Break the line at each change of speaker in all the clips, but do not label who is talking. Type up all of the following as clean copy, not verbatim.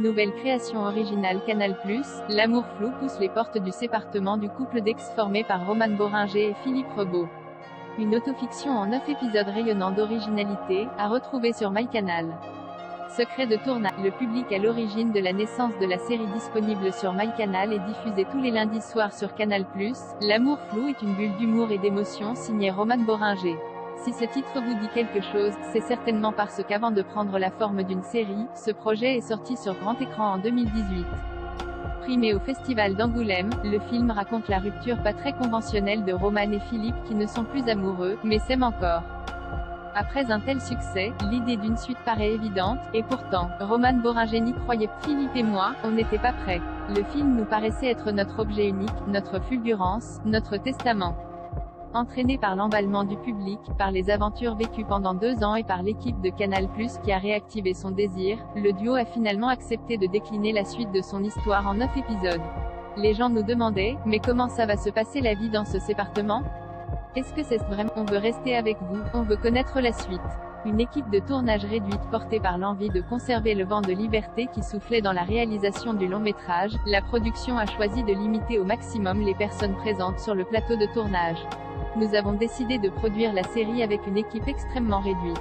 Nouvelle création originale Canal+, l'amour flou pousse les portes du sépartement du couple d'ex formé par Roman Boringer et Philippe Rebaud. Une autofiction en 9 épisodes rayonnant d'originalité, à retrouver sur MyCanal. Secret de tournage. Le public à l'origine de la naissance de la série disponible sur MyCanal et diffusée tous les lundis soirs sur Canal+, l'amour flou est une bulle d'humour et d'émotion signée Roman Boringer. Si ce titre vous dit quelque chose, c'est certainement parce qu'avant de prendre la forme d'une série, ce projet est sorti sur grand écran en 2018. Primé au Festival d'Angoulême, le film raconte la rupture pas très conventionnelle de Roman et Philippe qui ne sont plus amoureux, mais s'aiment encore. Après un tel succès, l'idée d'une suite paraît évidente, et pourtant, Roman Boringer n'y croyait pas. Philippe et moi, on n'était pas prêts. Le film nous paraissait être notre objet unique, notre fulgurance, notre testament. Entraîné par l'emballement du public, par les aventures vécues pendant 2 ans et par l'équipe de Canal+, qui a réactivé son désir, le duo a finalement accepté de décliner la suite de son histoire en 9 épisodes. Les gens nous demandaient, mais comment ça va se passer la vie dans ce sépartement? Est-ce que c'est vraiment? On veut rester avec vous, on veut connaître la suite. Une équipe de tournage réduite portée par l'envie de conserver le vent de liberté qui soufflait dans la réalisation du long métrage, la production a choisi de limiter au maximum les personnes présentes sur le plateau de tournage. Nous avons décidé de produire la série avec une équipe extrêmement réduite.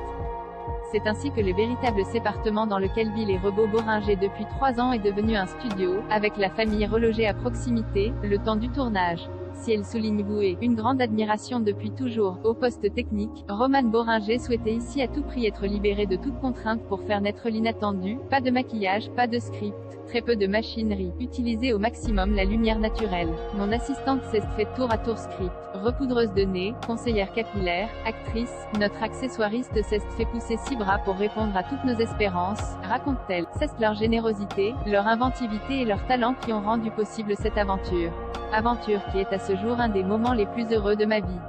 C'est ainsi que le véritable sépartement dans lequel vit les Rebaud-Boringer depuis 3 ans est devenu un studio, avec la famille relogée à proximité, le temps du tournage. Si elle souligne vouer une grande admiration depuis toujours au poste technique, Roman Boringer souhaitait ici à tout prix être libéré de toute contrainte pour faire naître l'inattendu, pas de maquillage, pas de script, très peu de machinerie, utiliser au maximum la lumière naturelle. Mon assistante s'est fait tour à tour script, repoudreuse de nez, conseillère capillaire, actrice, notre accessoiriste s'est fait pousser 6 bras pour répondre à toutes nos espérances, raconte-t-elle. C'est leur générosité, leur inventivité et leur talent qui ont rendu possible cette aventure. Aventure qui est à ce jour un des moments les plus heureux de ma vie.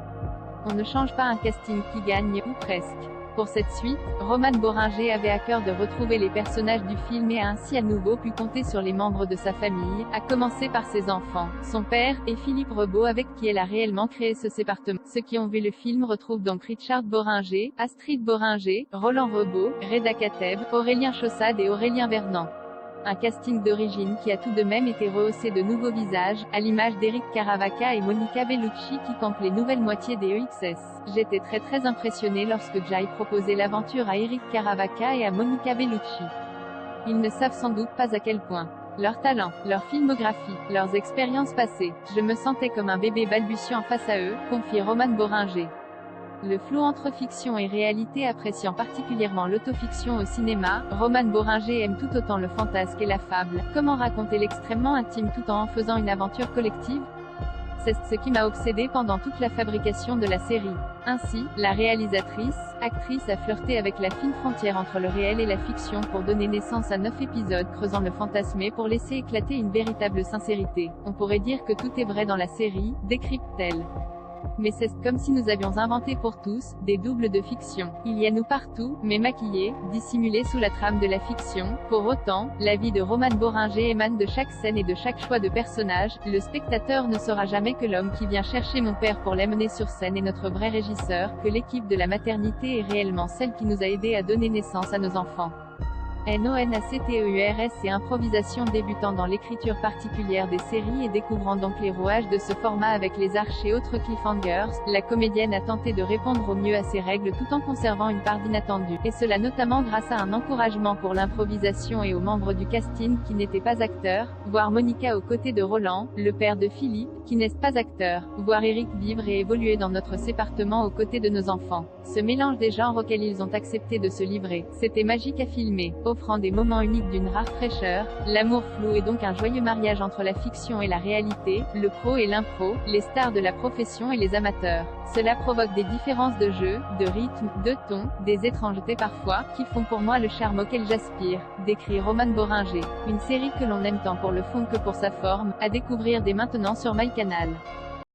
On ne change pas un casting qui gagne, ou presque. Pour cette suite, Roman Boringer avait à cœur de retrouver les personnages du film et a ainsi à nouveau pu compter sur les membres de sa famille, à commencer par ses enfants, son père, et Philippe Rebaud avec qui elle a réellement créé ce sépartement. Ceux qui ont vu le film retrouvent donc Richard Boringer, Astrid Boringer, Roland Rebaud, Reda Kateb, Aurélien Chaussade et Aurélien Vernant. Un casting d'origine qui a tout de même été rehaussé de nouveaux visages, à l'image d'Éric Caravaca et Monica Bellucci qui campent les nouvelles moitiés des EXS. J'étais très impressionnée lorsque Jai proposait l'aventure à Éric Caravaca et à Monica Bellucci. Ils ne savent sans doute pas à quel point. Leur talent, leur filmographie, leurs expériences passées. Je me sentais comme un bébé balbutiant face à eux, confie Roman Boringer. Le flou entre fiction et réalité appréciant particulièrement l'autofiction au cinéma, Roman Boringer aime tout autant le fantasque et la fable. Comment raconter l'extrêmement intime tout en faisant une aventure collective? C'est ce qui m'a obsédé pendant toute la fabrication de la série. Ainsi, la réalisatrice, actrice a flirté avec la fine frontière entre le réel et la fiction pour donner naissance à 9 épisodes creusant le fantasmé pour laisser éclater une véritable sincérité. On pourrait dire que tout est vrai dans la série, décrypte-t-elle. Mais c'est comme si nous avions inventé pour tous, des doubles de fiction. Il y a nous partout, mais maquillés, dissimulés sous la trame de la fiction. Pour autant, la vie de Roman Boringer émane de chaque scène et de chaque choix de personnage. Le spectateur ne saura jamais que l'homme qui vient chercher mon père pour l'amener sur scène est notre vrai régisseur, que l'équipe de la maternité est réellement celle qui nous a aidés à donner naissance à nos enfants. NONACTEURS et improvisation débutant dans l'écriture particulière des séries et découvrant donc les rouages de ce format avec les arches et autres cliffhangers, la comédienne a tenté de répondre au mieux à ces règles tout en conservant une part d'inattendu, et cela notamment grâce à un encouragement pour l'improvisation et aux membres du casting qui n'étaient pas acteurs, voir Monica aux côtés de Roland, le père de Philippe, qui n'est pas acteur, voir Eric vivre et évoluer dans notre sépartement aux côtés de nos enfants. Ce mélange des genres auxquels ils ont accepté de se livrer, c'était magique à filmer, offrant des moments uniques d'une rare fraîcheur. L'amour flou est donc un joyeux mariage entre la fiction et la réalité, le pro et l'impro, les stars de la profession et les amateurs. Cela provoque des différences de jeu, de rythme, de ton, des étrangetés parfois, qui font pour moi le charme auquel j'aspire, décrit Roman Boringer. Une série que l'on aime tant pour le fond que pour sa forme, à découvrir dès maintenant sur MyCanal.